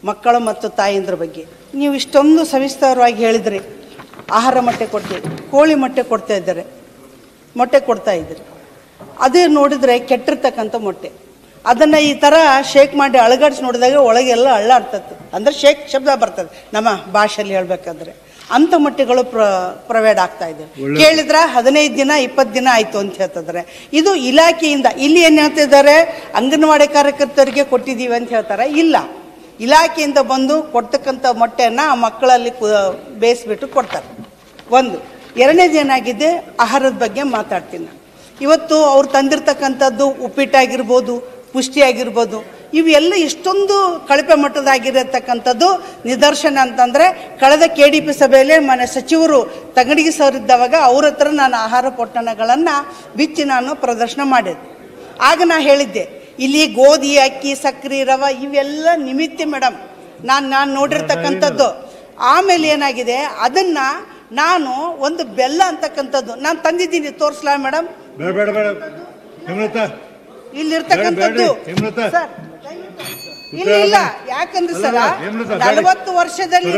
ಮಕ್ಕಳು ಮತ್ತು ತಾಯಂದ್ರ ಬಗ್ಗೆ ನೀವು ಇಷ್ಟೊಂದು ಸವಿಸ್ತಾರವಾಗಿ ಹೇಳಿದ್ರಿ. ಆಹಾರ ಮೊಟ್ಟೆ ಕೊಡ್ತೀವಿ, ಕೋಳಿ ಮೊಟ್ಟೆ ಕೊಡ್ತಾ ಇದ್ದಾರೆ, ಮೊಟ್ಟೆ ಕೊಡ್ತಾ ಇದ್ದೀರಿ. ಅದೇ ನೋಡಿದರೆ ಕೆಟ್ಟಿರ್ತಕ್ಕಂಥ ಮೊಟ್ಟೆ, ಅದನ್ನು ಈ ಥರ ಶೇಕ್ ಮಾಡಿ ಅಳಗಾಡಿಸಿ ನೋಡಿದಾಗ ಒಳಗೆಲ್ಲ ಅಳ್ಳಾಡ್ತದೆ, ಅಂದರೆ ಶೇಕ್ ಶಬ್ದ ಬರ್ತದೆ ನಮ್ಮ ಭಾಷೆಯಲ್ಲಿ ಹೇಳ್ಬೇಕಾದ್ರೆ. ಅಂಥ ಮೊಟ್ಟೆಗಳು ಪ್ರೊವೈಡ್ ಆಗ್ತಾ ಇದೆ. ಕೇಳಿದ್ರೆ 15 ದಿನ 20 ದಿನ ಆಯಿತು ಅಂತ ಹೇಳ್ತಿದ್ದಾರೆ. ಇದು ಇಲಾಖೆಯಿಂದ. ಇಲ್ಲಿ ಏನು ಹೇಳ್ತಿದ್ದಾರೆ, ಅಂಗನವಾಡಿ ಕಾರ್ಯಕರ್ತರಿಗೆ ಕೊಟ್ಟಿದ್ದೀವಿ ಅಂತ ಹೇಳ್ತಾರೆ. ಇಲ್ಲ, ಇಲಾಖೆಯಿಂದ ಬಂದು ಕೊಡ್ತಕ್ಕಂಥ ಮೊಟ್ಟೆಯನ್ನು ಆ ಮಕ್ಕಳಲ್ಲಿ ಬೇಯಿಸ್ಬಿಟ್ಟು ಕೊಡ್ತಾರೆ. ಒಂದು. ಎರಡನೇದು ಏನಾಗಿದೆ, ಆಹಾರದ ಬಗ್ಗೆ ಮಾತಾಡ್ತೀನಿ ನಾನು. ಇವತ್ತು ಅವ್ರು ತಂದಿರ್ತಕ್ಕಂಥದ್ದು ಉಪ್ಪಿಟ್ಟಾಗಿರ್ಬೋದು, ಪುಷ್ಟಿಯಾಗಿರ್ಬೋದು, ಇವೆಲ್ಲ ಎಷ್ಟೊಂದು ಕಳಪೆ ಮಟ್ಟದಾಗಿರತಕ್ಕಂಥದ್ದು ನಿದರ್ಶನ ಅಂತಂದರೆ, ಕಳೆದ KDP ಸಭೆಯಲ್ಲಿ ಮನೆ ಸಚಿವರು ತಗಡಿಗೆ ಸರ್ ಇದ್ದವಾಗ ಅವ್ರ ಹತ್ರ ನಾನು ಆಹಾರ ಪೊಟ್ಟಣಗಳನ್ನು ಬಿಚ್ಚಿ ನಾನು ಪ್ರದರ್ಶನ ಮಾಡಿದ್ದೆ. ಆಗ ನಾನು ಹೇಳಿದ್ದೆ, ಇಲ್ಲಿ ಗೋಧಿ, ಅಕ್ಕಿ, ಸಕ್ಕರೆ, ರವೆ ಇವೆಲ್ಲ ನಿಮಿತ್ತ ಮೇಡಮ್ ನಾನು ನೋಡಿರ್ತಕ್ಕಂಥದ್ದು. ಆಮೇಲೆ ಏನಾಗಿದೆ, ಅದನ್ನು ನಾನು ಒಂದು ಬೆಲ್ಲ ಅಂತಕ್ಕಂಥದ್ದು ನಾನು ತಂದಿದ್ದೀನಿ, ತೋರಿಸ್ಲಾ ಮೇಡಮ್? ಇಲ್ಲಿರ್ತಕ್ಕಂಥದ್ದು ಸರ್ ಇಲ್ಲ, ಯಾಕಂದ್ರೆ ಸರ್ 40 ವರ್ಷದಲ್ಲಿ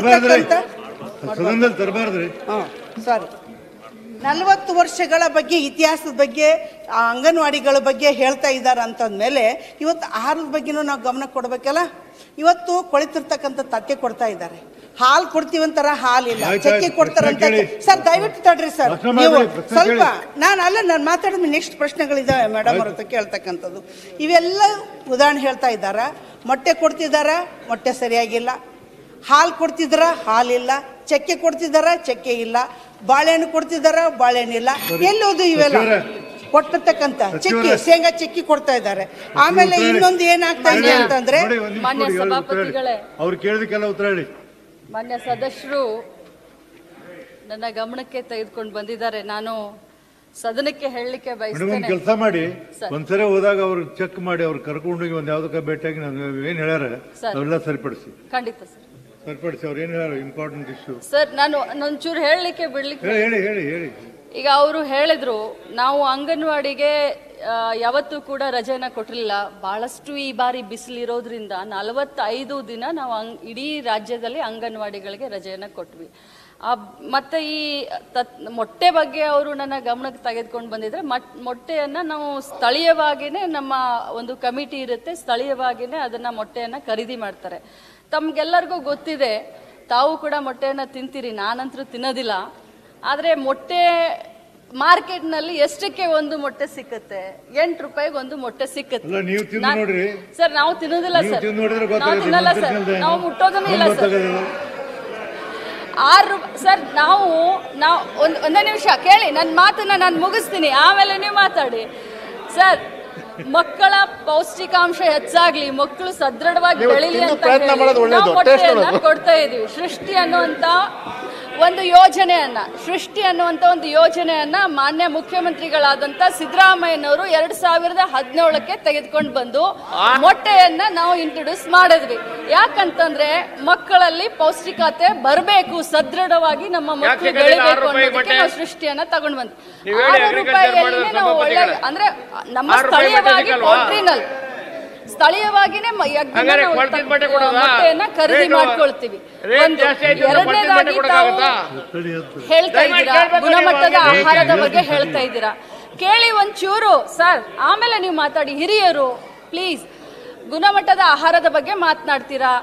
ಸಾರಿ 40 ವರ್ಷಗಳ ಬಗ್ಗೆ ಇತಿಹಾಸದ ಬಗ್ಗೆ ಅಂಗನವಾಡಿಗಳ ಬಗ್ಗೆ ಹೇಳ್ತಾ ಇದ್ದಾರೆ ಅಂತಂದ್ಮೇಲೆ ಇವತ್ತು ಆಹಾರದ ಬಗ್ಗೆನೂ ನಾವು ಗಮನ ಕೊಡ್ಬೇಕಲ್ಲ. ಇವತ್ತು ಕೊಳಿತಿರ್ತಕ್ಕಂಥ ತಟ್ಟೆ ಕೊಡ್ತಾ ಇದ್ದಾರೆ, ಹಾಲು ಕೊಡ್ತೀವಂತಾರ, ಹಾಲಿಲ್ಲ, ಚಕ್ಕೆ ಕೊಡ್ತಾರಂತ. ಸರ್ ದಯವಿಟ್ಟು ತಡ್ರಿ ಸರ್, ನೀವು ಸ್ವಲ್ಪ ನಾನು ಮಾತಾಡಿದ ನೆಕ್ಸ್ಟ್ ಪ್ರಶ್ನೆಗಳಿದ್ದಾವೆ ಮೇಡಮ್ ಅವ್ರ ಹತ್ರ ಕೇಳ್ತಕ್ಕಂಥದ್ದು. ಇವೆಲ್ಲ ಉದಾಹರಣೆ ಹೇಳ್ತಾ ಇದ್ದಾರ. ಮೊಟ್ಟೆ ಕೊಡ್ತಿದ್ದಾರ, ಮೊಟ್ಟೆ ಸರಿಯಾಗಿಲ್ಲ. ಹಾಲು ಕೊಡ್ತಿದ್ದಾರ, ಹಾಲಿಲ್ಲ. ಚಕ್ಕೆ ಕೊಡ್ತಿದ್ದಾರ, ಚಕ್ಕೆ ಇಲ್ಲ. ಬಾಳೆಹಣ್ಣು ಕೊಡ್ತಿದ್ದಾರ, ಬಾಳೆಹಣ್ಣಿಲ್ಲ. ಎಲ್ಲೋದು ಇವೆಲ್ಲ ಕೊಟ್ಟಿರ್ತಕ್ಕಂಥ ಚಕ್ಕಿ, ಶೇಂಗಾ ಚಕ್ಕಿ ಕೊಡ್ತಾ ಇದ್ದಾರೆ. ಆಮೇಲೆ ಇನ್ನೊಂದು ಏನಾಗ್ತಾ ಇದೆ ಅಂತಂದ್ರೆ, ಮಾನ್ಯ ಸಭಾಪತಿಗಳೇ, ಅವ್ರು ಕೇಳಿದಕ್ಕೆಲ್ಲ ಉತ್ತರ ಹೇಳಿ. ಮಾನ್ಯ ಸದಸ್ಯರು ನನ್ನ ಗಮನಕ್ಕೆ ತೆಗೆದುಕೊಂಡು ಬಂದಿದ್ದಾರೆ. ನಾನು ಸದನಕ್ಕೆ ಹೇಳಲಿಕ್ಕೆ ಬಯಸ್ತೇನೆ. ಕೆಲಸ ಮಾಡಿ, ಒಂದ್ಸರಿ ಹೋದಾಗ ಅವ್ರು ಚೆಕ್ ಮಾಡಿ, ಅವ್ರು ಕರ್ಕೊಂಡೋಗಿ ಒಂದ್ ಯಾವ್ದಕ್ಕ ಭೇಟಿಯಾಗಿ ನಾನು ಏನ್ ಹೇಳ್ಯಾರ ಅವೆಲ್ಲ ಸರಿಪಡಿಸಿ. ಖಂಡಿತ ಸರ್, ಸರಿಪಡಿಸಿ. ಅವ್ರು ಏನ್ ಹೇಳ್ಯಾರ ಇಂಪಾರ್ಟೆಂಟ್ ಇಶ್ಯೂ ಸರ್, ನಾನು ಒಂಚೂರು ಹೇಳಲಿಕ್ಕೆ ಬಿಡ್ಲಿಕ್ಕೆ. ಹೇಳಿ ಹೇಳಿ ಹೇಳಿ. ಈಗ ಅವರು ಹೇಳಿದ್ರು, ನಾವು ಅಂಗನವಾಡಿಗೆ ಯಾವತ್ತೂ ಕೂಡ ರಜೆನ ಕೊಟ್ಟಿರಲಿಲ್ಲ. ಬಹಳಷ್ಟು ಈ ಬಾರಿ ಬಿಸಿಲಿರೋದ್ರಿಂದ 45 ದಿನ ನಾವು ಇಡೀ ರಾಜ್ಯದಲ್ಲಿ ಅಂಗನವಾಡಿಗಳಿಗೆ ರಜೆಯನ್ನು ಕೊಟ್ವಿ. ಮತ್ತೆ ಈ ಮೊಟ್ಟೆ ಬಗ್ಗೆ ಅವರು ನನ್ನ ಗಮನಕ್ಕೆ ತೆಗೆದುಕೊಂಡು ಬಂದಿದ್ರೆ, ಮೊಟ್ಟೆಯನ್ನು ನಾವು ಸ್ಥಳೀಯವಾಗಿಯೇ, ನಮ್ಮ ಒಂದು ಕಮಿಟಿ ಇರುತ್ತೆ, ಸ್ಥಳೀಯವಾಗಿಯೇ ಅದನ್ನು ಮೊಟ್ಟೆಯನ್ನು ಖರೀದಿ ಮಾಡ್ತಾರೆ. ತಮ್ಗೆಲ್ಲರಿಗೂ ಗೊತ್ತಿದೆ, ತಾವು ಕೂಡ ಮೊಟ್ಟೆಯನ್ನು ತಿಂತೀರಿ, ನಾನಂತರೂ ತಿನ್ನೋದಿಲ್ಲ. ಆದರೆ ಮೊಟ್ಟೆ ಮಾರ್ಕೆಟ್ನಲ್ಲಿ ಎಷ್ಟಕ್ಕೆ ಒಂದು ಮೊಟ್ಟೆ ಸಿಕ್ಕುತ್ತೆ? 8 ರೂಪಾಯಿಗೆ ಒಂದು ಮೊಟ್ಟೆ ಸಿಕ್ಕುತ್ತೆ. ಸರ್ ನಾವು ತಿನ್ನೋದಿಲ್ಲ ಸರ್, ನಾವು ತಿನ್ನಲ್ಲ ಸರ್, ನಾವು ಮುಟ್ಟೋದನ್ನೂ ಇಲ್ಲ ಸರ್. 6 ರೂಪಾಯಿ ಸರ್. ನಾವು ಒಂದೇ ನಿಮಿಷ ಕೇಳಿ, ನನ್ನ ಮಾತನ್ನ ನಾನು ಮುಗಿಸ್ತೀನಿ, ಆಮೇಲೆ ನೀವು ಮಾತಾಡಿ ಸರ್. ಮಕ್ಕಳ ಪೌಷ್ಟಿಕಾಂಶ ಹೆಚ್ಚಾಗ್ಲಿ, ಮಕ್ಕಳು ಸದೃಢವಾಗಿ ಬೆಳಿಲಿ ಅಂತ ನಾವು ಮೊಟ್ಟೆಯನ್ನ ಕೊಡ್ತಾ ಇದೀವಿ. ಸೃಷ್ಟಿ ಅನ್ನುವಂತ ಒಂದು ಯೋಜನೆಯನ್ನ ಮಾನ್ಯ ಮುಖ್ಯಮಂತ್ರಿಗಳಾದಂತ ಸಿದ್ದರಾಮಯ್ಯನವರು 2017ಕ್ಕೆ ತೆಗೆದುಕೊಂಡು ಬಂದು ಮೊಟ್ಟೆಯನ್ನ ನಾವು ಇಂಟ್ರೊಡ್ಯೂಸ್ ಮಾಡಿದ್ವಿ. ಯಾಕಂತಂದ್ರೆ ಮಕ್ಕಳಲ್ಲಿ ಪೌಷ್ಟಿಕತೆ ಬರಬೇಕು, ಸದೃಢವಾಗಿ ನಮ್ಮ ಮಕ್ಕಳು ಬೆಳಿಬೇಕು ಅನ್ನೋದಕ್ಕೆ ನಾವು ಸೃಷ್ಟಿಯನ್ನ ತಗೊಂಡು ಬಂದ್ವಿ. 6 ರೂಪಾಯಿಯಲ್ಲಿ ನಾವು ಒಳ್ಳೆ, ಅಂದ್ರೆ ನಮ್ಮ ಸ್ಥಳೀಯವಾಗಿ ಪೋಲ್ಟ್ರಿನಲ್ಲಿ ಸ್ಥಳೀಯವಾಗಿನೇ ಮೊಟ್ಟೆಯನ್ನ ಖರೀದಿ ಮಾಡ್ಕೊಳ್ತೀವಿ. ಎರಡನೇದಾಗಿ ತಾವು ಹೇಳ್ತಾ ಇದ್ದೀರಾ, ಗುಣಮಟ್ಟದ ಆಹಾರದ ಬಗ್ಗೆ ಹೇಳ್ತಾ ಇದ್ದೀರಾ. ಕೇಳಿ ಒಂಚೂರು ಸರ್, ಆಮೇಲೆ ನೀವು ಮಾತಾಡಿ. ಹಿರಿಯರು ಪ್ಲೀಸ್, ಗುಣಮಟ್ಟದ ಆಹಾರದ ಬಗ್ಗೆ ಮಾತನಾಡ್ತೀರಾ.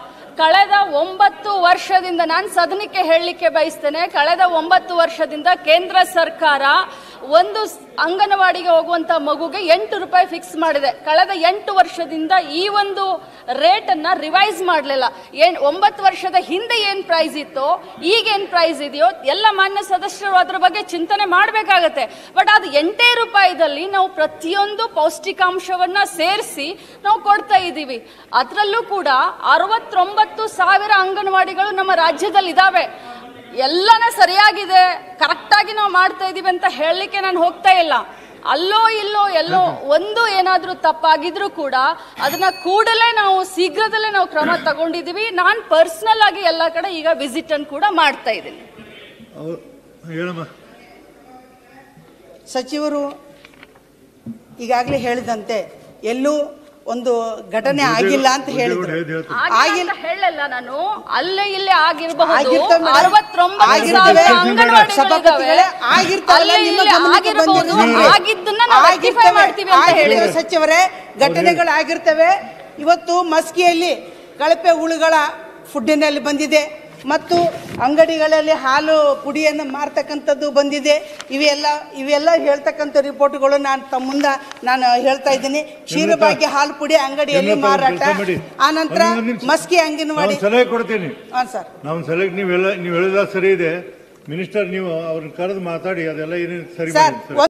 ಕಳೆದ 9 ವರ್ಷದಿಂದ, ನಾನು ಸದನಕ್ಕೆ ಹೇಳಲಿಕ್ಕೆ ಬಯಸ್ತೇನೆ, ಕಳೆದ 9 ವರ್ಷದಿಂದ ಕೇಂದ್ರ ಸರ್ಕಾರ ಒಂದು ಅಂಗನವಾಡಿಗೆ ಹೋಗುವಂತ ಮಗುಗೆ 8 ರೂಪಾಯಿ ಫಿಕ್ಸ್ ಮಾಡಿದೆ. ಕಳೆದ 8 ವರ್ಷದಿಂದ ಈ ಒಂದು ರೇಟ್ ಅನ್ನ ರಿವೈಸ್ ಮಾಡಲಿಲ್ಲ. 9 ವರ್ಷದ ಹಿಂದೆ ಏನ್ ಪ್ರೈಸ್ ಇತ್ತೋ ಈಗ ಏನ್ ಪ್ರೈಸ್ ಇದೆಯೋ ಎಲ್ಲ ಮಾನ್ಯ ಸದಸ್ಯರು ಅದ್ರ ಬಗ್ಗೆ ಚಿಂತನೆ ಮಾಡಬೇಕಾಗತ್ತೆ. ಬಟ್ ಅದು 8 ರೂಪಾಯಿದಲ್ಲಿ ನಾವು ಪ್ರತಿಯೊಂದು ಪೌಷ್ಟಿಕಾಂಶವನ್ನ ಸೇರಿಸಿ ನಾವು ಕೊಡ್ತಾ ಇದ್ದೀವಿ. ಅದರಲ್ಲೂ ಕೂಡ 69,000 ಅಂಗನವಾಡಿಗಳು ನಮ್ಮ ರಾಜ್ಯದಲ್ಲಿ ಇದಾವೆ. ಎಲ್ಲನ ಸರಿಯಾಗಿದೆ, ಕರೆಕ್ಟ್ ಆಗಿ ನಾವು ಮಾಡ್ತಾ ಇದೀವಿ ಅಂತ ಹೇಳಲಿಕ್ಕೆ ನಾನು ಹೋಗ್ತಾ ಇಲ್ಲ. ಅಲ್ಲೋ ಇಲ್ಲೋ ಎಲ್ಲೋ ಒಂದು ಏನಾದ್ರೂ ತಪ್ಪಾಗಿದ್ರು ಕೂಡ ಅದನ್ನ ಕೂಡಲೇ ನಾವು ಶೀಘ್ರದಲ್ಲೇ ನಾವು ಕ್ರಮ ತಗೊಂಡಿದೀವಿ. ನಾನು ಪರ್ಸನಲ್ ಆಗಿ ಎಲ್ಲ ಕಡೆ ಈಗ ವಿಸಿಟ್ ಅನ್ನು ಕೂಡ ಮಾಡ್ತಾ ಇದ್ದೀನಿ. ಸಚಿವರು ಈಗಾಗಲೇ ಹೇಳಿದಂತೆ ಎಲ್ಲೂ ಒಂದು ಘಟನೆ ಆಗಿಲ್ಲ ಅಂತ ಹೇಳಿದ್ರು. ಆಗಿಲ್ಲ ಅಂತ ಹೇಳಲ್ಲ ನಾನು, ಅಲ್ಲೇ ಇಲ್ಲೇ ಆಗಿರಬಹುದು. ಆಗಿರ್ತವೆ ಮೇಡಮ್. 69,000 ಅಂಗನವಾಡಿಗಳಿದಾವೆ. ಸಭಾಪತಿಗಳೇ, ಆಗಿರ್ತವಲ್ಲ, ಅಲ್ಲೇ ನಿಮ್ಮ ಇಲ್ಲೇ ಗಮನಕ್ಕೆ ಆಗಿರಬಹುದು. ಬಂದಿದೆ. ಆಗಿದ್ದನ್ನ ನಾವು rectify ಮಾಡ್ತೀವಿ ಅಂತ ಆಗಿರ್ತವೆ ಹೇಳಿದ್ರು. ಸಚಿವರೇ, ಘಟನೆಗಳು ಆಗಿರ್ತವೆ. ಇವತ್ತು ಮಸ್ಕಿಯಲ್ಲಿ ಕಳಪೆ ಹುಳುಗಳ ಫುಡ್ಡಿನಲ್ಲಿ ಬಂದಿದೆ ಮತ್ತು ಅಂಗಡಿಗಳಲ್ಲಿ ಹಾಲು ಪುಡಿಯನ್ನು ಮಾರ್ತಕ್ಕಂಥದ್ದು ಬಂದಿದೆ. ಇವೆಲ್ಲ ಹೇಳ್ತಕ್ಕಂಥ ರಿಪೋರ್ಟ್ಗಳು ನಾನು ತಮ್ಮ ಮುಂದೆ ನಾನು ಹೇಳ್ತಾ ಇದ್ದೀನಿ. ಕ್ಷೀರಭಾಗ್ಯ ಹಾಲು ಪುಡಿ ಅಂಗಡಿಯಲ್ಲಿ ಮಾರಾಟ, ಆನಂತರ ಮಸ್ಕಿ ಅಂಗನವಾಡಿ. ಸಲಹೆ ಕೊಡ್ತೀನಿ. ಹಾಂ ಸರ್, ನಾವು ಸಲಹೆ ನೀವು ಹೇಳಿದ ಸರಿ ಇದೆ ಮಿನಿಸ್ಟರ್, ನೀವು ಅವ್ರನ್ನ ಕರೆದು ಮಾತಾಡಿ ಅದೆಲ್ಲ ಏನೇನು ಸರಿ ಸರ್. ಮಾಡಿ.